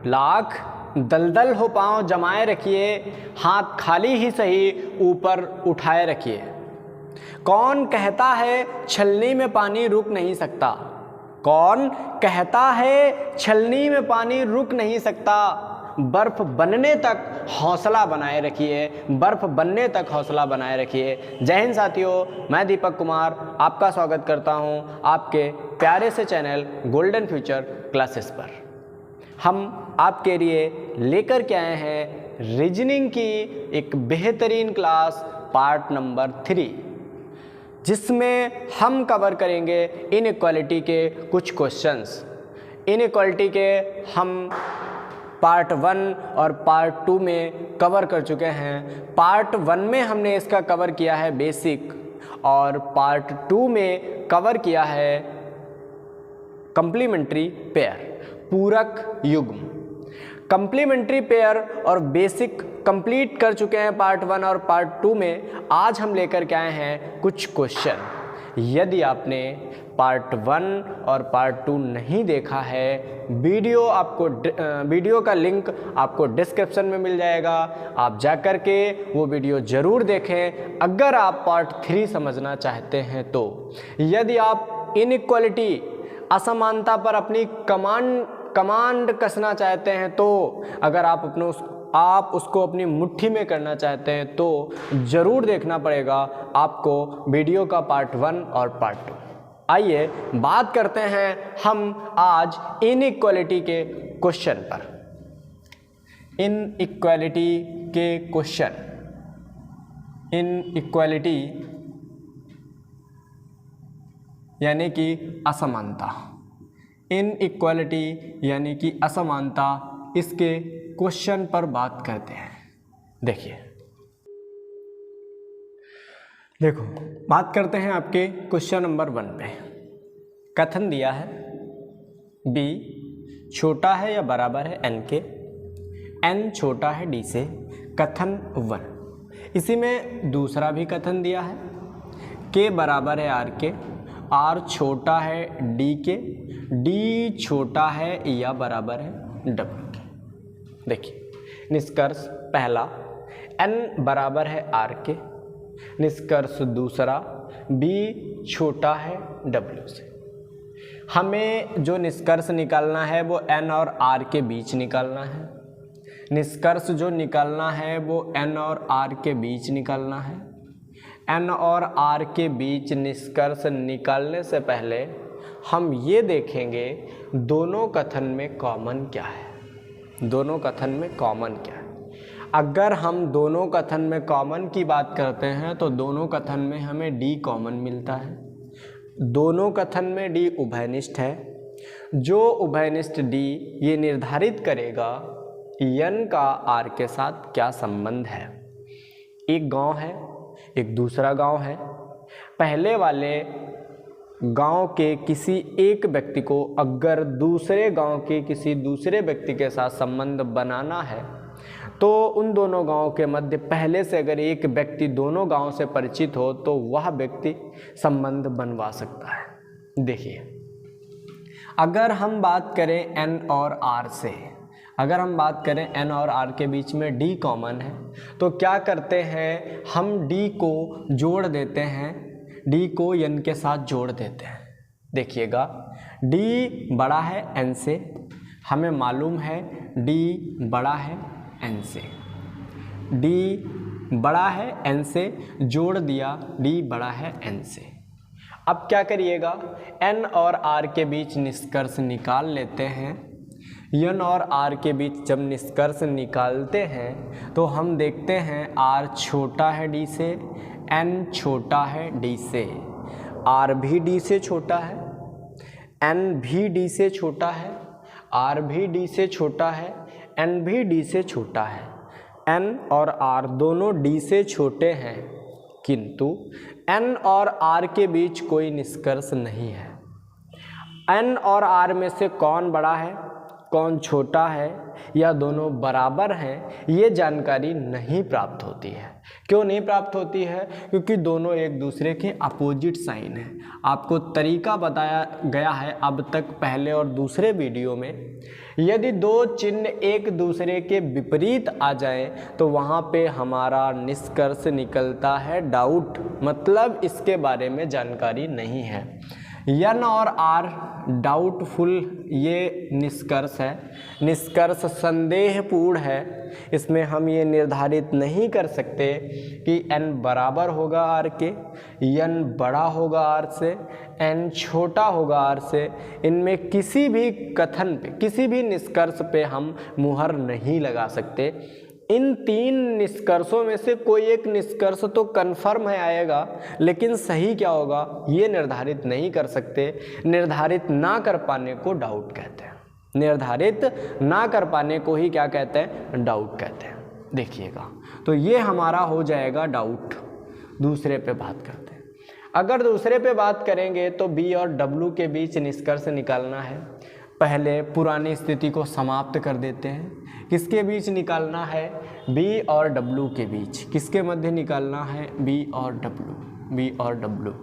लाख दलदल हो पाँव जमाए रखिए, हाथ खाली ही सही ऊपर उठाए रखिए। कौन कहता है छलनी में पानी रुक नहीं सकता? कौन कहता है छलनी में पानी रुक नहीं सकता? बर्फ बनने तक हौसला बनाए रखिए, बर्फ बनने तक हौसला बनाए रखिए। जय हिंद साथियों, मैं दीपक कुमार आपका स्वागत करता हूं आपके प्यारे से चैनल गोल्डन फ्यूचर क्लासेस पर। हम आपके लिए लेकर के आए हैं रीजनिंग की एक बेहतरीन क्लास पार्ट नंबर 3, जिसमें हम कवर करेंगे इनइक्वालिटी के कुछ क्वेश्चंस। इनइक्वालिटी के हम पार्ट 1 और पार्ट 2 में कवर कर चुके हैं। पार्ट 1 में हमने इसका कवर किया है बेसिक, और पार्ट 2 में कवर किया है कंप्लीमेंट्री पेयर, पूरक युग्म। कंप्लीमेंट्री पेयर और बेसिक कंप्लीट कर चुके हैं पार्ट 1 और पार्ट 2 में। आज हम लेकर के आए हैं कुछ क्वेश्चन। यदि आपने पार्ट 1 और पार्ट 2 नहीं देखा है, वीडियो का लिंक आपको डिस्क्रिप्शन में मिल जाएगा, आप जाकर के वो वीडियो ज़रूर देखें अगर आप पार्ट 3 समझना चाहते हैं तो। यदि आप इनइक्वालिटी असमानता पर अपनी कमांड कसना चाहते हैं तो, अगर आप उसको अपनी मुट्ठी में करना चाहते हैं तो ज़रूर देखना पड़ेगा आपको वीडियो का पार्ट 1 और पार्ट 2। आइए बात करते हैं हम आज इनइक्वालिटी के क्वेश्चन पर। इनइक्वालिटी के क्वेश्चन, इनइक्वालिटी यानी कि असमानता, इनइक्वालिटी यानी कि असमानता, इसके क्वेश्चन पर बात करते हैं। देखो बात करते हैं आपके क्वेश्चन नंबर 1 पे। कथन दिया है b छोटा है या बराबर है n के, n छोटा है d से, कथन 1। इसी में दूसरा भी कथन दिया है k बराबर है r के, r छोटा है d के, d छोटा है या बराबर है w के। देखिए निष्कर्ष पहला, n बराबर है r के। निष्कर्ष दूसरा, b छोटा है w से। हमें जो निष्कर्ष निकालना है वो n और r के बीच निकालना है। निष्कर्ष जो निकालना है वो n और r के बीच निकालना है। n और r के बीच निष्कर्ष निकालने से पहले हम ये देखेंगे दोनों कथन में कॉमन क्या है। दोनों कथन में कॉमन क्या है? अगर हम दोनों कथन में कॉमन की बात करते हैं तो दोनों कथन में हमें d कॉमन मिलता है। दोनों कथन में d उभयनिष्ठ है। जो उभयनिष्ठ d ये निर्धारित करेगा n का r के साथ क्या संबंध है। एक गांव है, एक दूसरा गांव है। पहले वाले गांव के किसी एक व्यक्ति को अगर दूसरे गांव के किसी दूसरे व्यक्ति के साथ संबंध बनाना है तो उन दोनों गांवों के मध्य पहले से अगर एक व्यक्ति दोनों गांव से परिचित हो तो वह व्यक्ति संबंध बनवा सकता है। देखिए अगर हम बात करें n और r से, अगर हम बात करें n और r के बीच में d कॉमन है तो क्या करते हैं, हम d को जोड़ देते हैं, d को n के साथ जोड़ देते हैं। देखिएगा d बड़ा है n से, हमें मालूम है d बड़ा है n से, d बड़ा है n से, जोड़ दिया d बड़ा है n से। अब क्या करिएगा, n और r के बीच निष्कर्ष निकाल लेते हैं। n और r के बीच जब निष्कर्ष निकालते हैं तो हम देखते हैं r छोटा है d से, n छोटा है d से, r भी d से छोटा है, n भी d से छोटा है, r भी d से छोटा है, n भी d से छोटा है। n और r दोनों d से छोटे हैं, किंतु n और r के बीच कोई निष्कर्ष नहीं है। n और r में से कौन बड़ा है, कौन छोटा है, या दोनों बराबर हैं, ये जानकारी नहीं प्राप्त होती है। क्यों नहीं प्राप्त होती है? क्योंकि दोनों एक दूसरे के अपोजिट साइन हैं। आपको तरीका बताया गया है अब तक पहले और दूसरे वीडियो में। यदि दो चिन्ह एक दूसरे के विपरीत आ जाए तो वहाँ पे हमारा निष्कर्ष निकलता है डाउट, मतलब इसके बारे में जानकारी नहीं है। यन और आर डाउटफुल ये निष्कर्ष है, निष्कर्ष संदेहपूर्ण है। इसमें हम ये निर्धारित नहीं कर सकते कि n बराबर होगा r के, n बड़ा होगा r से, n छोटा होगा r से। इनमें किसी भी कथन पे, किसी भी निष्कर्ष पे हम मुहर नहीं लगा सकते। इन तीन निष्कर्षों में से कोई एक निष्कर्ष तो कन्फर्म है आएगा, लेकिन सही क्या होगा ये निर्धारित नहीं कर सकते। निर्धारित ना कर पाने को डाउट कहते हैं। निर्धारित ना कर पाने को ही क्या कहते हैं? डाउट कहते हैं। देखिएगा, तो ये हमारा हो जाएगा डाउट। दूसरे पे बात करते हैं। अगर दूसरे पे बात करेंगे तो बी और डब्लू के बीच निष्कर्ष निकालना है। पहले पुरानी स्थिति को समाप्त कर देते हैं। किसके बीच निकालना है? बी और डब्लू के बीच। किसके मध्य निकालना है? बी और डब्लू। बी और डब्लू।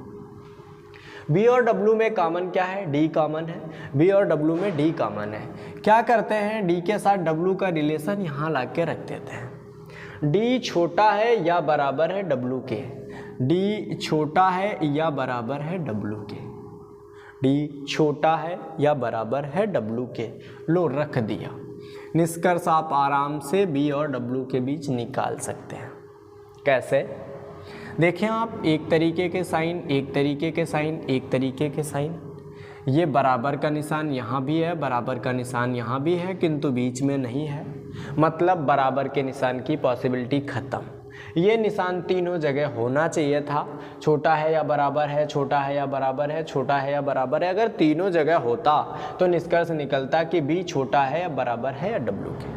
बी और डब्लू में कॉमन क्या है? डी कॉमन है। बी और डब्लू में डी कॉमन है। क्या करते हैं? डी के साथ डब्लू का रिलेशन यहाँ ला के रख देते हैं। डी छोटा है या बराबर है डब्लू के। डी छोटा है या बराबर है डब्लू के। डी छोटा है या बराबर है डब्लू के। लो रख दिया। निष्कर्ष आप आराम से बी और डब्लू के बीच निकाल सकते हैं। कैसे? देखें आप, एक तरीके के साइन, एक तरीके के साइन, एक तरीके के साइन। ये बराबर का निशान यहाँ भी है, बराबर का निशान यहाँ भी है, किंतु बीच में नहीं है। मतलब बराबर के निशान की पॉसिबिलिटी ख़त्म। ये निशान तीनों जगह होना चाहिए था। छोटा है या बराबर है, छोटा है या बराबर है, छोटा है या बराबर है। अगर तीनों जगह होता तो निष्कर्ष निकलता कि बी छोटा है या बराबर है या डब्लू के।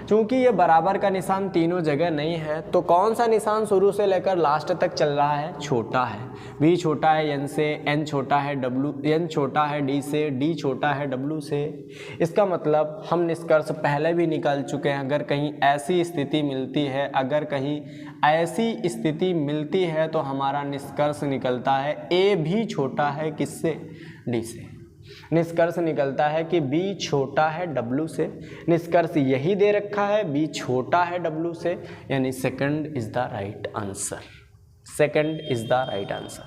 चूँकि ये बराबर का निशान तीनों जगह नहीं है तो कौन सा निशान शुरू से लेकर लास्ट तक चल रहा है? छोटा है। बी छोटा है एन से, एन छोटा है डब्लू, एन छोटा है डी से, डी छोटा है डब्लू से। इसका मतलब हम निष्कर्ष पहले भी निकाल चुके हैं। अगर कहीं ऐसी स्थिति मिलती है, अगर कहीं ऐसी स्थिति मिलती है तो हमारा निष्कर्ष निकलता है ए भी छोटा है किससे? डी से। निष्कर्ष निकलता है कि बी छोटा है डब्लू से। निष्कर्ष यही दे रखा है, बी छोटा है डब्लू से, यानी second is the right answer. Second is the right answer.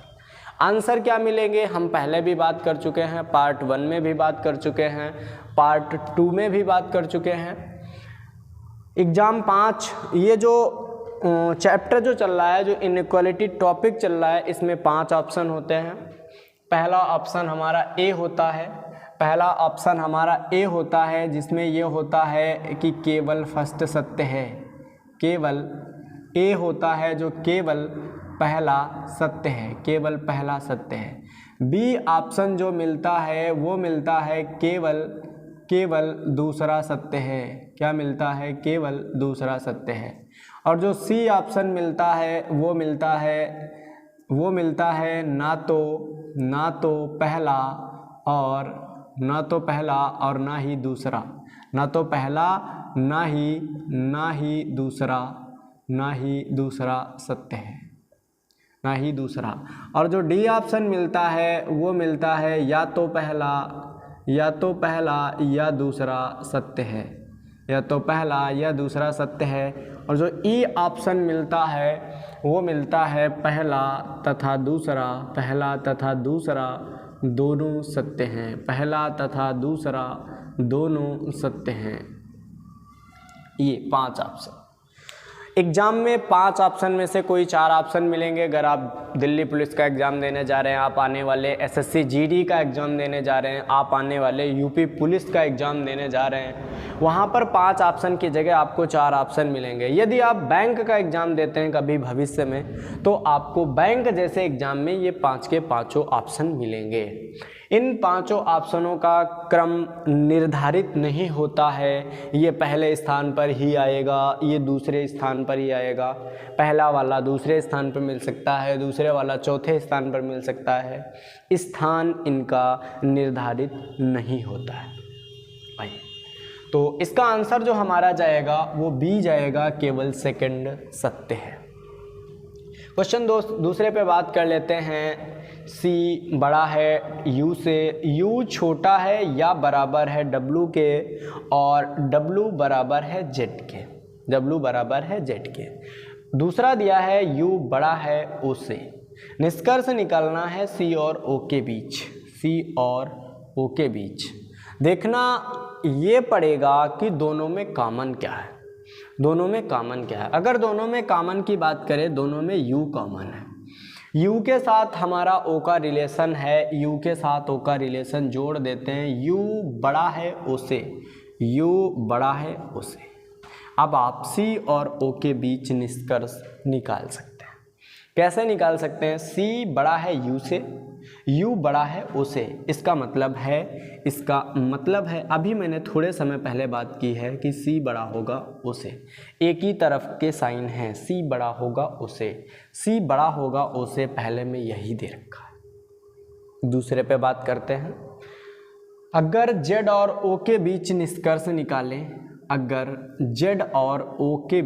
Answer क्या मिलेंगे हम पहले भी बात कर चुके हैं, पार्ट 1 में भी बात कर चुके हैं, पार्ट 2 में भी बात कर चुके हैं। एग्जाम 5 ये जो चैप्टर जो चल रहा है, जो इनइक्वालिटी टॉपिक चल रहा है, इसमें 5 ऑप्शन होते हैं। पहला ऑप्शन हमारा ए होता है। पहला ऑप्शन हमारा ए होता है जिसमें ये होता है कि केवल फर्स्ट सत्य है। केवल ए होता है जो केवल पहला सत्य है, केवल पहला सत्य है। बी ऑप्शन जो मिलता है वो मिलता है केवल दूसरा सत्य है। क्या मिलता है? केवल दूसरा सत्य है। और जो सी ऑप्शन मिलता है वो मिलता है ना तो पहला और ना ही दूसरा। ना तो पहला ना ही दूसरा सत्य है, ना ही दूसरा। और जो डी ऑप्शन मिलता है वो मिलता है या तो पहला या दूसरा सत्य है, या तो पहला या दूसरा सत्य है। और जो ई ऑप्शन मिलता है वो मिलता है पहला तथा दूसरा दोनों सत्य हैं। पहला तथा दूसरा दोनों सत्य हैं। ये 5 ऑप्शन। एग्ज़ाम में 5 ऑप्शन में से कोई 4 ऑप्शन मिलेंगे। अगर आप दिल्ली पुलिस का एग्ज़ाम देने जा रहे हैं, आप आने वाले एसएससी जीडी का एग्ज़ाम देने जा रहे हैं, आप आने वाले यूपी पुलिस का एग्ज़ाम देने जा रहे हैं, वहाँ पर 5 ऑप्शन की जगह आपको 4 ऑप्शन मिलेंगे। यदि आप बैंक का एग्ज़ाम देते हैं कभी भविष्य में तो आपको बैंक जैसे एग्ज़ाम में ये 5 के 5 ऑप्शन मिलेंगे। इन 5 ऑप्शनों का क्रम निर्धारित नहीं होता है। ये पहले स्थान पर ही आएगा, ये दूसरे स्थान पर ही आएगा। पहला वाला दूसरे स्थान पर मिल सकता है, दूसरे वाला चौथे स्थान पर मिल सकता है। स्थान इनका निर्धारित नहीं होता है भाई। तो इसका आंसर जो हमारा जाएगा वो बी जाएगा, केवल सेकंड सत्य है। क्वेश्चन दूसरे पे बात कर लेते हैं। C बड़ा है U से, U छोटा है या बराबर है W के और W बराबर है Z के, W बराबर है Z के। दूसरा दिया है U बड़ा है O से। निष्कर्ष निकालना है C और O के बीच, C और O के बीच। देखना ये पड़ेगा कि दोनों में कॉमन क्या है, दोनों में कॉमन क्या है। अगर दोनों में कॉमन की बात करें, दोनों में U कॉमन है, U के साथ हमारा O का रिलेशन है, U के साथ O का रिलेशन जोड़ देते हैं। U बड़ा है O से, U बड़ा है O से। अब आप C और O के बीच निष्कर्ष निकाल सकते हैं। कैसे निकाल सकते हैं? C बड़ा है U से, U बड़ा है O से। इसका मतलब है अभी मैंने थोड़े समय पहले बात की है कि C बड़ा होगा O से। एक ही तरफ के साइन हैं, C बड़ा होगा O से, C बड़ा होगा O से, पहले में यही दे रखा है। दूसरे पे बात करते हैं। अगर Z और O के बीच निष्कर्ष निकालें, अगर Z और O के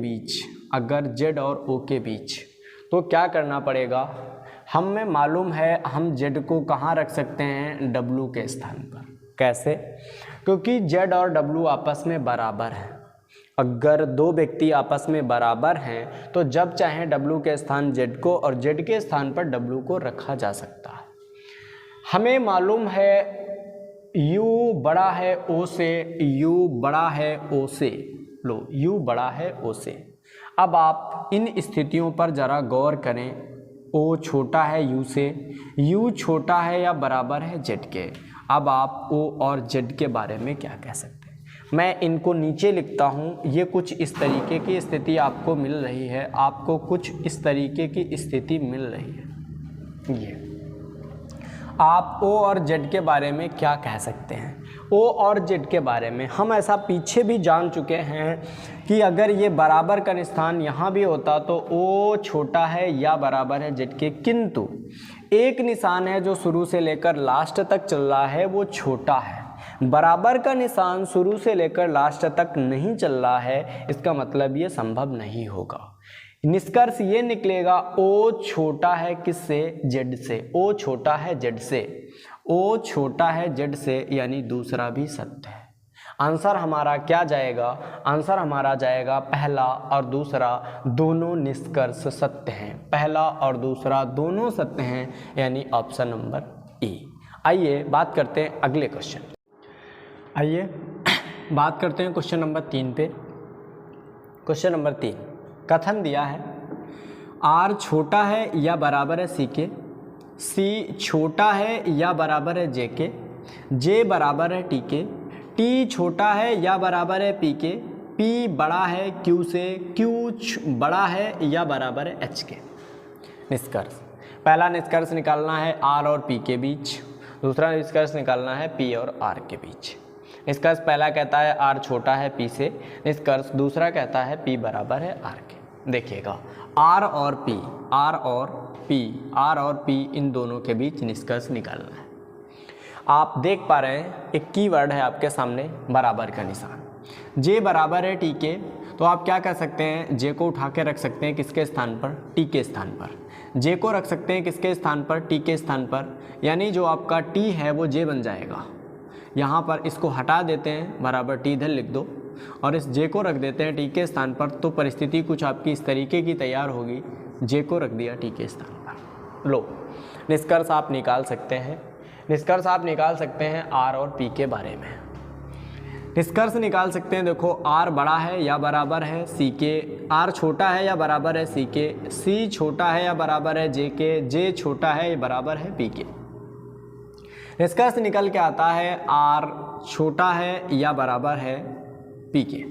बीच तो क्या करना पड़ेगा? हमें मालूम है हम Z को कहाँ रख सकते हैं? W के स्थान पर। कैसे? क्योंकि Z और W आपस में बराबर हैं। अगर दो व्यक्ति आपस में बराबर हैं तो जब चाहें W के स्थान Z को और Z के स्थान पर W को रखा जा सकता है। हमें मालूम है U बड़ा है O से, U बड़ा है O से। लो, U बड़ा है O से। अब आप इन स्थितियों पर ज़रा गौर करें। O छोटा है U से, U छोटा है या बराबर है Z के। अब आप O और Z के बारे में क्या कह सकते हैं? मैं इनको नीचे लिखता हूँ। ये कुछ इस तरीके की स्थिति आपको मिल रही है, आपको कुछ इस तरीके की स्थिति मिल रही है। ये आप O और Z के बारे में क्या कह सकते हैं? O और Z के बारे में हम ऐसा पीछे भी जान चुके हैं कि अगर ये बराबर का निशान यहाँ भी होता तो O छोटा है या बराबर है Z के, किंतु एक निशान है जो शुरू से लेकर लास्ट तक चल रहा है, वो छोटा है। बराबर का निशान शुरू से लेकर लास्ट तक नहीं चल रहा है, इसका मतलब ये संभव नहीं होगा। निष्कर्ष ये निकलेगा O छोटा है किससे? Z से। O छोटा है Z से, O छोटा है Z से, यानी दूसरा भी सत्य है। आंसर हमारा क्या जाएगा? आंसर हमारा जाएगा पहला और दूसरा दोनों निष्कर्ष सत्य हैं। पहला और दूसरा दोनों सत्य हैं, यानी ऑप्शन नंबर E। आइए बात करते हैं अगले क्वेश्चन। आइए बात करते हैं क्वेश्चन नंबर 3 पे। क्वेश्चन नंबर 3 कथन दिया है R छोटा है या बराबर है C के, C छोटा है या बराबर है J के, J बराबर है T के, T छोटा है या बराबर है P के, P बड़ा है Q से, Q बड़ा है या बराबर है H के। निष्कर्ष, पहला निष्कर्ष निकालना है R और P के बीच, दूसरा निष्कर्ष निकालना है P और R के बीच। निष्कर्ष पहला कहता है R छोटा है P से, निष्कर्ष दूसरा कहता है P बराबर है R के। देखिएगा R और P इन दोनों के बीच निष्कर्ष निकालना है। आप देख पा रहे हैं एक कीवर्ड है आपके सामने, बराबर का निशान। J बराबर है T के, तो आप क्या कर सकते हैं? J को उठा के रख सकते हैं किसके स्थान पर? T के स्थान पर। J को रख सकते हैं किसके स्थान पर? T के स्थान पर, यानी जो आपका T है वो J बन जाएगा। यहाँ पर इसको हटा देते हैं, बराबर T इधर लिख दो और इस J को रख देते हैं T के स्थान पर, तो परिस्थिति कुछ आपकी इस तरीके की तैयार होगी। J को रख दिया T के स्थान पर। लो, निष्कर्ष आप निकाल सकते हैं। निष्कर्ष आप निकाल सकते हैं R और P के बारे में। निष्कर्ष निकाल सकते हैं। देखो R बड़ा है या बराबर है C के, R छोटा है या बराबर है C के, C छोटा है या बराबर है J के, J छोटा है या बराबर है P के। निष्कर्ष निकल के आता है R छोटा है या बराबर है P के।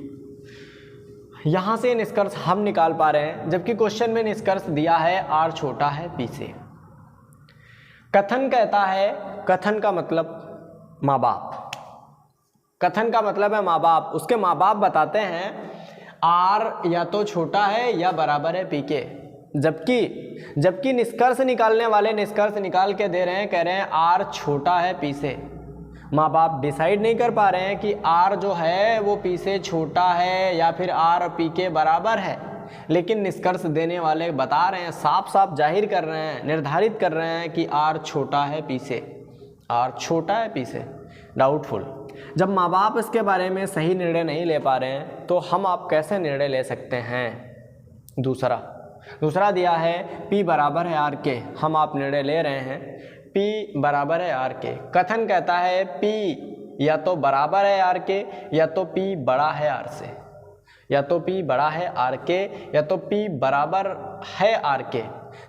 यहाँ से निष्कर्ष हम निकाल पा रहे हैं, जबकि क्वेश्चन में निष्कर्ष दिया है R छोटा है P से। कथन कहता है, कथन का मतलब माँ बाप, कथन का मतलब है माँ बाप। उसके माँ बाप बताते हैं R या तो छोटा है या बराबर है P के, जबकि निष्कर्ष निकालने वाले निष्कर्ष निकाल के दे रहे हैं, कह रहे हैं R छोटा है P से। माँ बाप डिसाइड नहीं कर पा रहे हैं कि R जो है वो P से छोटा है या फिर R P के बराबर है। लेकिन निष्कर्ष देने वाले बता रहे हैं, साफ साफ जाहिर कर रहे हैं, निर्धारित कर रहे हैं कि आर छोटा है पी से, आर छोटा है पी से। डाउटफुल। जब माँ बाप इसके बारे में सही निर्णय नहीं ले पा रहे हैं तो हम आप कैसे निर्णय ले सकते हैं? दूसरा दिया है P बराबर है आर के, हम आप निर्णय ले रहे हैं P बराबर है आर के। कथन कहता है P या तो बराबर है आर के या तो P बड़ा है आर से, या तो P बड़ा है आर के या तो P बराबर है आर के,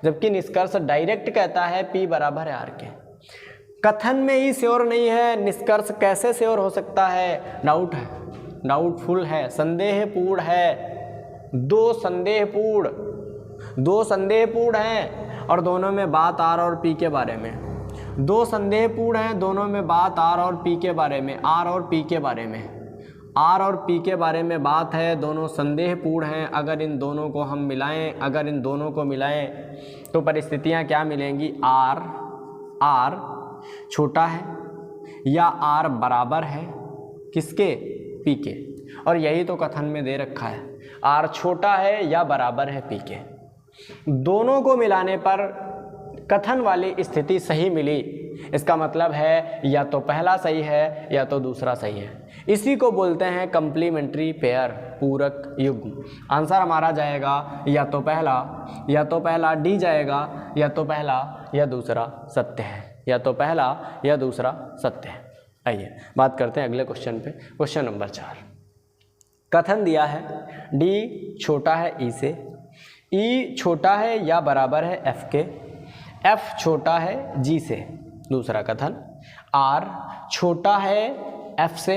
जबकि निष्कर्ष डायरेक्ट कहता है P बराबर है आर के। कथन में ही श्योर नहीं है, निष्कर्ष कैसे श्योर हो सकता है? डाउट है, डाउटफुल है, संदेहपूर्ण है। दो संदेहपूर्ण हैं और दोनों में बात आर और पी के बारे में। दो संदेहपूर्ण हैं, दोनों में बात आर और पी के बारे में, आर और पी के बारे में, आर और पी के बारे में बात है। दोनों संदेहपूर्ण हैं। अगर इन दोनों को हम मिलाएं, अगर इन दोनों को मिलाएं तो परिस्थितियां क्या मिलेंगी? आर छोटा है या आर बराबर है किसके? पी के। और यही तो कथन में दे रखा है, आर छोटा है या बराबर है पी के। दोनों को मिलाने पर कथन वाली स्थिति सही मिली, इसका मतलब है या तो पहला सही है या तो दूसरा सही है। इसी को बोलते हैं कंप्लीमेंट्री पेयर, पूरक युग्म। आंसर हमारा जाएगा या तो पहला डी जाएगा, या तो पहला या दूसरा सत्य है, या तो पहला या दूसरा सत्य है। आइए बात करते हैं अगले क्वेश्चन पे। Question number 4। कथन दिया है डी छोटा है ई से, ई छोटा है या बराबर है एफ के, एफ छोटा है जी से। दूसरा कथन आर छोटा है एफ से,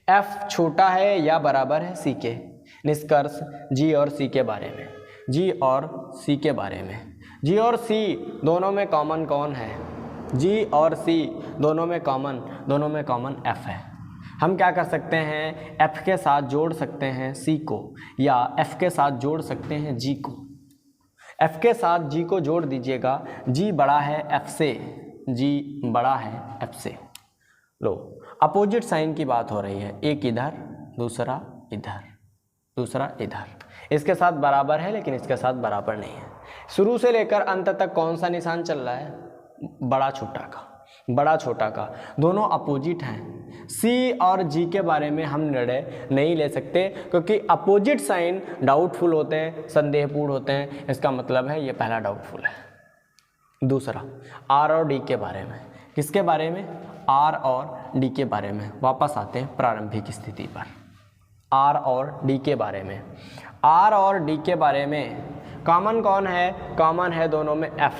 एफ छोटा है या बराबर है सी के। निष्कर्ष जी और सी के बारे में, जी और सी के बारे में। जी और सी दोनों में कॉमन कौन है? जी और सी दोनों में कॉमन एफ है। हम क्या कर सकते हैं? एफ के साथ जोड़ सकते हैं सी को, या एफ के साथ जोड़ सकते हैं जी को। एफ के साथ जी को जोड़ दीजिएगा, जी बड़ा है एफ से, जी बड़ा है एफ से। लो, अपोजिट साइन की बात हो रही है, एक इधर दूसरा इधर, दूसरा इधर। इसके साथ बराबर है लेकिन इसके साथ बराबर नहीं है। शुरू से लेकर अंत तक कौन सा निशान चल रहा है? बड़ा छोटा का, बड़ा छोटा का। दोनों अपोजिट हैं। सी और जी के बारे में हम निर्णय नहीं ले सकते क्योंकि अपोजिट साइन डाउटफुल होते हैं, संदेहपूर्ण होते हैं। इसका मतलब है ये पहला डाउटफुल है। दूसरा आर और डी के बारे में। किसके बारे में? आर और डी के बारे में। वापस आते हैं प्रारंभिक स्थिति पर। आर और डी के बारे में, आर और डी के बारे में कॉमन कौन है? कॉमन है दोनों में एफ।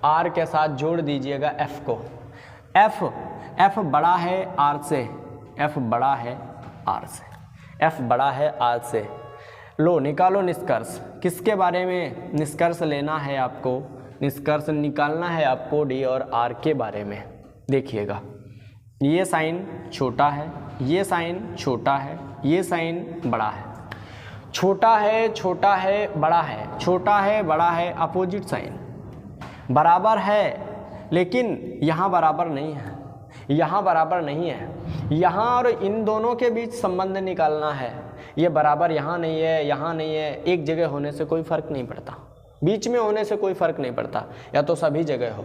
आर के साथ जोड़ दीजिएगा एफ को। एफ बड़ा है आर से, एफ बड़ा है आर से, एफ बड़ा है आर से। लो, निकालो निष्कर्ष। किसके बारे में निष्कर्ष लेना है आपको? निष्कर्ष निकालना है आपको डी और आर के बारे में। देखिएगा, ये साइन छोटा है, ये साइन छोटा है, ये साइन बड़ा है। छोटा है, छोटा है, बड़ा है, छोटा है, बड़ा है, अपोजिट साइन। बराबर है लेकिन यहाँ बराबर नहीं है, यहाँ बराबर नहीं है। यहाँ और इन दोनों के बीच संबंध निकालना है। ये बराबर यहाँ नहीं है, यहाँ नहीं है। एक जगह होने से कोई फर्क नहीं पड़ता, बीच में होने से कोई फर्क नहीं पड़ता, या तो सभी जगह हो।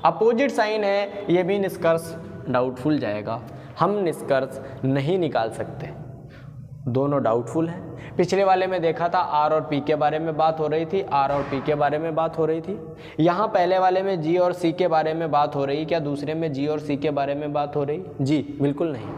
अपोजिट साइन है, ये भी निष्कर्ष डाउटफुल जाएगा। हम निष्कर्ष नहीं निकाल सकते, दोनों डाउटफुल हैं। पिछले वाले में देखा था आर और पी के बारे में बात हो रही थी, आर और पी के बारे में बात हो रही थी। यहाँ पहले वाले में जी और सी के बारे में बात हो रही, क्या दूसरे में जी और सी के बारे में बात हो रही? जी बिल्कुल नहीं,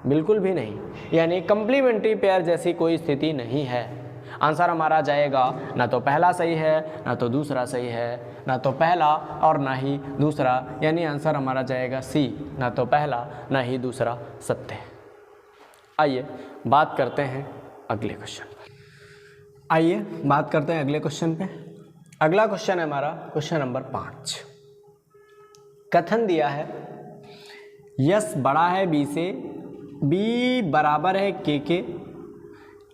बिल्कुल भी नहीं। यानी कंप्लीमेंट्री पेयर जैसी कोई स्थिति नहीं है। आंसर हमारा जाएगा ना तो पहला सही है ना तो दूसरा सही है, ना तो पहला और ना ही दूसरा। यानी आंसर हमारा जाएगा सी, ना तो पहला ना ही दूसरा सत्य है। आइए बात करते हैं अगले क्वेश्चन पर। आइए बात करते हैं अगले क्वेश्चन पे। अगला क्वेश्चन है हमारा क्वेश्चन नंबर 5। कथन दिया है यस बड़ा है बी से, बी बराबर है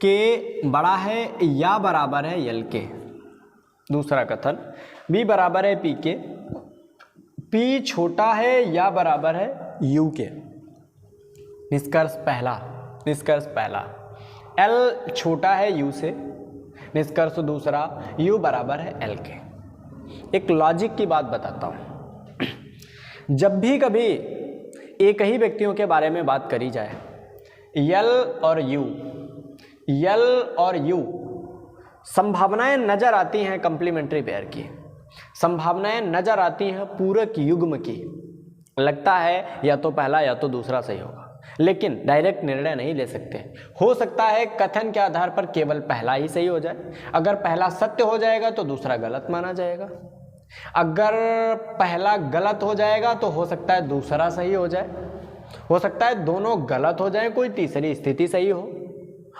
के बड़ा है या बराबर है यल के। दूसरा कथन बी बराबर है पी के, पी छोटा है या बराबर है यू के। निष्कर्ष पहला, एल छोटा है यू से, निष्कर्ष दूसरा, U बराबर है L के। एक लॉजिक की बात बताता हूँ, जब भी कभी एक ही व्यक्तियों के बारे में बात करी जाए, L और U संभावनाएं नजर आती हैं कंप्लीमेंट्री पेयर की, संभावनाएं नजर आती हैं पूरक युग्म की। लगता है या तो पहला या तो दूसरा सही होगा, लेकिन डायरेक्ट निर्णय नहीं ले सकते। हो सकता है कथन के आधार पर केवल पहला ही सही हो जाए। अगर पहला सत्य हो जाएगा तो दूसरा गलत माना जाएगा। अगर पहला गलत हो जाएगा तो हो सकता है दूसरा सही हो जाए, हो सकता है दोनों गलत हो जाए, कोई तीसरी स्थिति सही हो।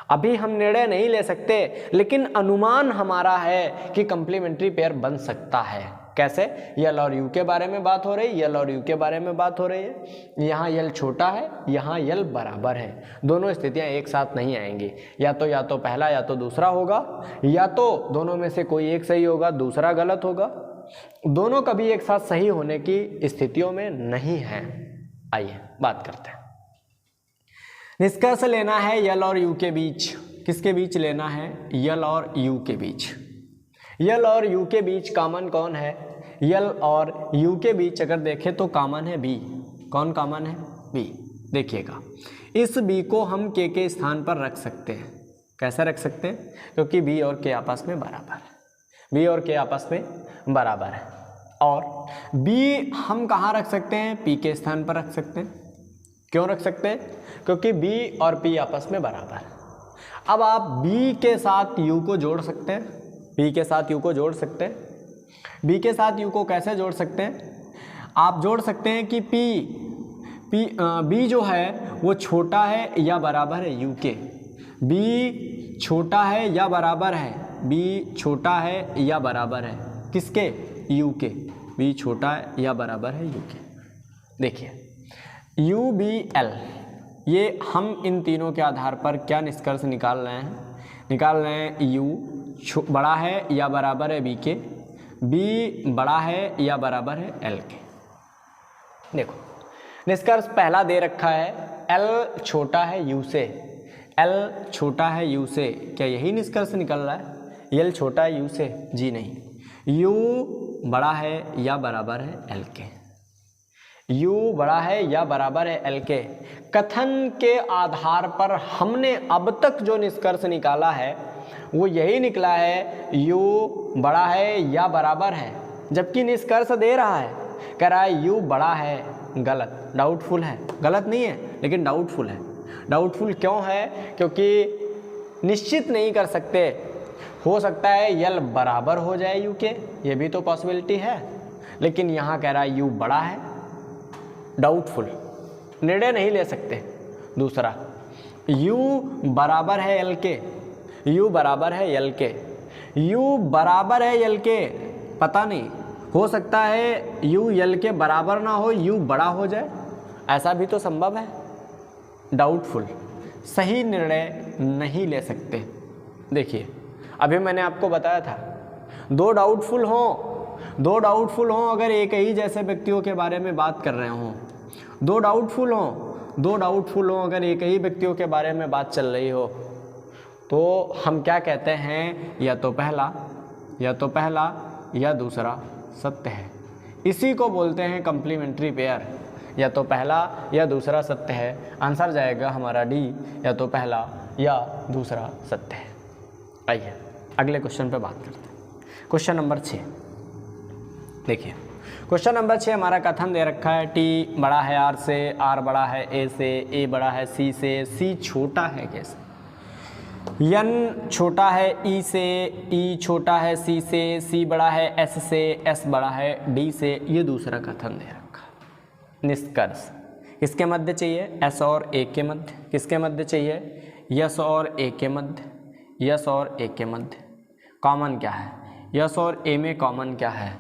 अभी हम निर्णय नहीं ले सकते, लेकिन अनुमान हमारा है कि कंप्लीमेंट्री पेयर बन सकता है। कैसे? यल और यू के बारे में बात हो रही, यल और यू के बारे में बात हो रही है। यहाँ यल छोटा है, यहाँ यल बराबर है। दोनों स्थितियाँ एक साथ नहीं आएंगी, या तो पहला या तो दूसरा होगा, या तो दोनों में से कोई एक सही होगा, दूसरा गलत होगा। दोनों कभी एक साथ सही होने की स्थितियों में नहीं है। आइए बात करते हैं। निष्कर्ष लेना है यल और यू के बीच। किसके बीच लेना है? यल और यू के बीच। यल और यू के बीच कॉमन कौन है? यल और यू के बीच अगर देखें तो कॉमन है बी। कौन कॉमन है? बी। देखिएगा, इस बी को हम के स्थान पर रख सकते हैं। कैसे रख सकते हैं? क्योंकि बी और के आपस में बराबर है। बी और के आपस में बराबर है। और बी हम कहाँ रख सकते हैं? पी के स्थान पर रख सकते हैं। क्यों रख सकते हैं? क्योंकि बी और पी आपस में बराबर है। अब आप बी के साथ यू को जोड़ सकते हैं। बी के साथ यू को जोड़ सकते हैं। बी के साथ यू को कैसे जोड़ सकते हैं? आप जोड़ सकते हैं कि बी जो है वो छोटा है या बराबर है यू के। बी छोटा है या बराबर है, बी छोटा है या बराबर है किसके? यू के। बी छोटा है या बराबर है यू के। देखिए यू बी एल, ये हम इन तीनों के आधार पर क्या निष्कर्ष निकाल रहे हैं? निकाल रहे हैं यू बड़ा है या बराबर है बी के, बी बड़ा है या बराबर है एल के। देखो निष्कर्ष पहला दे रखा है, एल छोटा है यू से। एल छोटा है यू से, क्या यही निष्कर्ष निकल रहा है? एल छोटा है यू से? जी नहीं। यू बड़ा है या बराबर है एल के। यू बड़ा है या बराबर है एल के कथन के आधार पर हमने अब तक जो निष्कर्ष निकाला है वो यही निकला है, यू बड़ा है या बराबर है। जबकि निष्कर्ष दे रहा है, कह रहा है यू बड़ा है। गलत, डाउटफुल है। गलत नहीं है लेकिन डाउटफुल है। डाउटफुल क्यों है? क्योंकि निश्चित नहीं कर सकते। हो सकता है यल बराबर हो जाए यू के, ये भी तो पॉसिबिलिटी है। लेकिन यहाँ कह रहा है यू बड़ा है, डाउटफुल, निर्णय नहीं ले सकते। दूसरा, यू बराबर है एल के। यू बराबर है एल के। यू बराबर है एल के, पता नहीं, हो सकता है यू एल के बराबर ना हो, यू बड़ा हो जाए, ऐसा भी तो संभव है। डाउटफुल, सही निर्णय नहीं ले सकते। देखिए अभी मैंने आपको बताया था, दो डाउटफुल हों अगर एक ही जैसे व्यक्तियों के बारे में बात कर रहे हों, दो डाउटफुल हों अगर एक ही व्यक्तियों के बारे में बात चल रही हो, तो हम क्या कहते हैं? या तो पहला या दूसरा सत्य है। इसी को बोलते हैं कंप्लीमेंट्री पेयर। या तो पहला या दूसरा सत्य है। आंसर जाएगा हमारा डी, या तो पहला या दूसरा सत्य है। आइए अगले क्वेश्चन पे बात करते हैं। क्वेश्चन नंबर 6 देखिए। क्वेश्चन नंबर 6 हमारा कथन दे रखा है, टी बड़ा है आर से, आर बड़ा है ए से, ए बड़ा है सी से, सी छोटा है कैसे? एन छोटा है ई से, ई छोटा है सी से, सी बड़ा है एस से, एस बड़ा है डी से। ये दूसरा कथन दे रखा। निष्कर्ष किसके मध्य चाहिए? एस और ए के मध्य। किसके मध्य चाहिए? यस और ए के मध्य। यस और ए के मध्य कॉमन क्या है? यस और ए में कॉमन क्या है?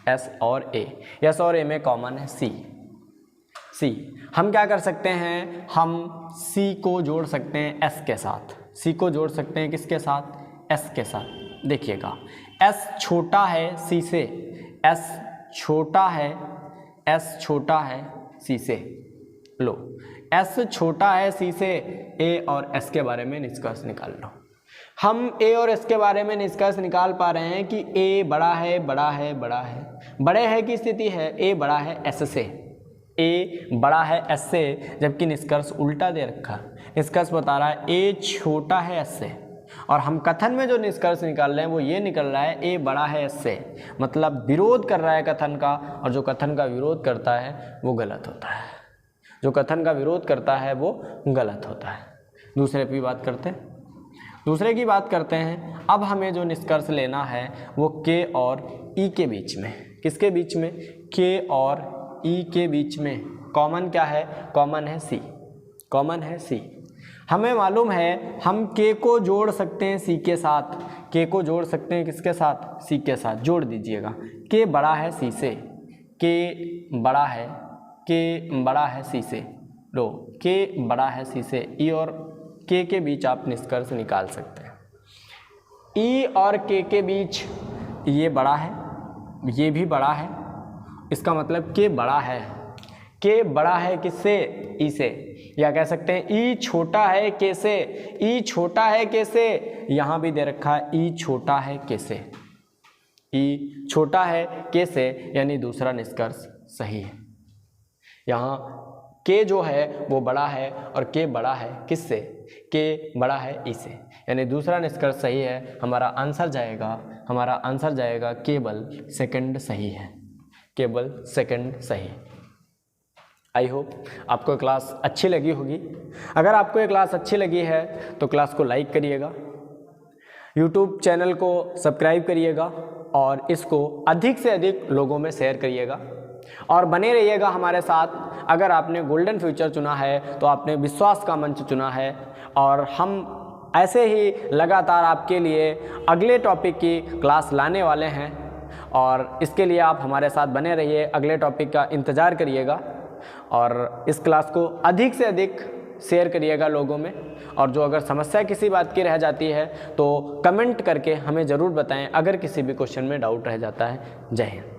एस और ए। यस और ए में कॉमन है सी। हम क्या कर सकते हैं? हम सी को जोड़ सकते हैं एस के साथ। सी को जोड़ सकते हैं किसके साथ? एस के साथ। देखिएगा एस छोटा है सी से, एस छोटा है सी से। लो एस छोटा है सी से, ए और एस के बारे में निष्कर्ष निकाल लो। हम ए और एस के बारे में निष्कर्ष निकाल पा रहे हैं कि ए बड़ा है, बड़ा है, बड़ा है। बड़े है की स्थिति है ए बड़ा है एस से, ए बड़ा है एस से, जबकि निष्कर्ष उल्टा दे रखा। निष्कर्ष बता रहा है ए छोटा है एस से, और हम कथन में जो निष्कर्ष निकाल रहे हैं वो ये निकल रहा है ए बड़ा है एस से, मतलब विरोध कर रहा है कथन का, और जो कथन का विरोध करता है वो गलत होता है। जो कथन का विरोध करता है वो गलत होता है। दूसरे की बात करते हैं। दूसरे की बात करते हैं। अब हमें जो निष्कर्ष लेना है वो के और ई के बीच में। किसके बीच में? के और ई के बीच में। कॉमन क्या है? कॉमन है सी। कॉमन है सी। हमें मालूम है हम के को जोड़ सकते हैं सी के साथ। के को जोड़ सकते हैं किसके साथ? सी के साथ। जोड़ दीजिएगा। के बड़ा है सी से, के बड़ा है, के बड़ा है सी से। लो, के बड़ा है सी से। ई और के बीच आप निष्कर्ष निकाल सकते हैं। ई और के बीच ये बड़ा है, ये भी बड़ा है, इसका मतलब के बड़ा है। के बड़ा है किससे? ई से। या कह सकते हैं ई छोटा है के से। ई छोटा है के से, यहाँ भी दे रखा है ई छोटा है के से। ई छोटा है के से, यानी दूसरा निष्कर्ष सही है। यहाँ के जो है वो बड़ा है और के बड़ा है किससे? के बड़ा है ई से, यानी दूसरा निष्कर्ष सही है। हमारा आंसर जाएगा केवल सेकंड सही है। केवल सेकंड सही। आई होप आपको क्लास अच्छी लगी होगी। अगर आपको ये क्लास अच्छी लगी है तो क्लास को लाइक करिएगा, यूट्यूब चैनल को सब्सक्राइब करिएगा और इसको अधिक से अधिक लोगों में शेयर करिएगा और बने रहिएगा हमारे साथ। अगर आपने गोल्डन फ्यूचर चुना है तो आपने विश्वास का मंच चुना है, और हम ऐसे ही लगातार आपके लिए अगले टॉपिक की क्लास लाने वाले हैं, और इसके लिए आप हमारे साथ बने रहिए। अगले टॉपिक का इंतज़ार करिएगा और इस क्लास को अधिक से अधिक शेयर करिएगा लोगों में। और जो अगर समस्या किसी बात की रह जाती है तो कमेंट करके हमें ज़रूर बताएं, अगर किसी भी क्वेश्चन में डाउट रह जाता है। जय हिंद।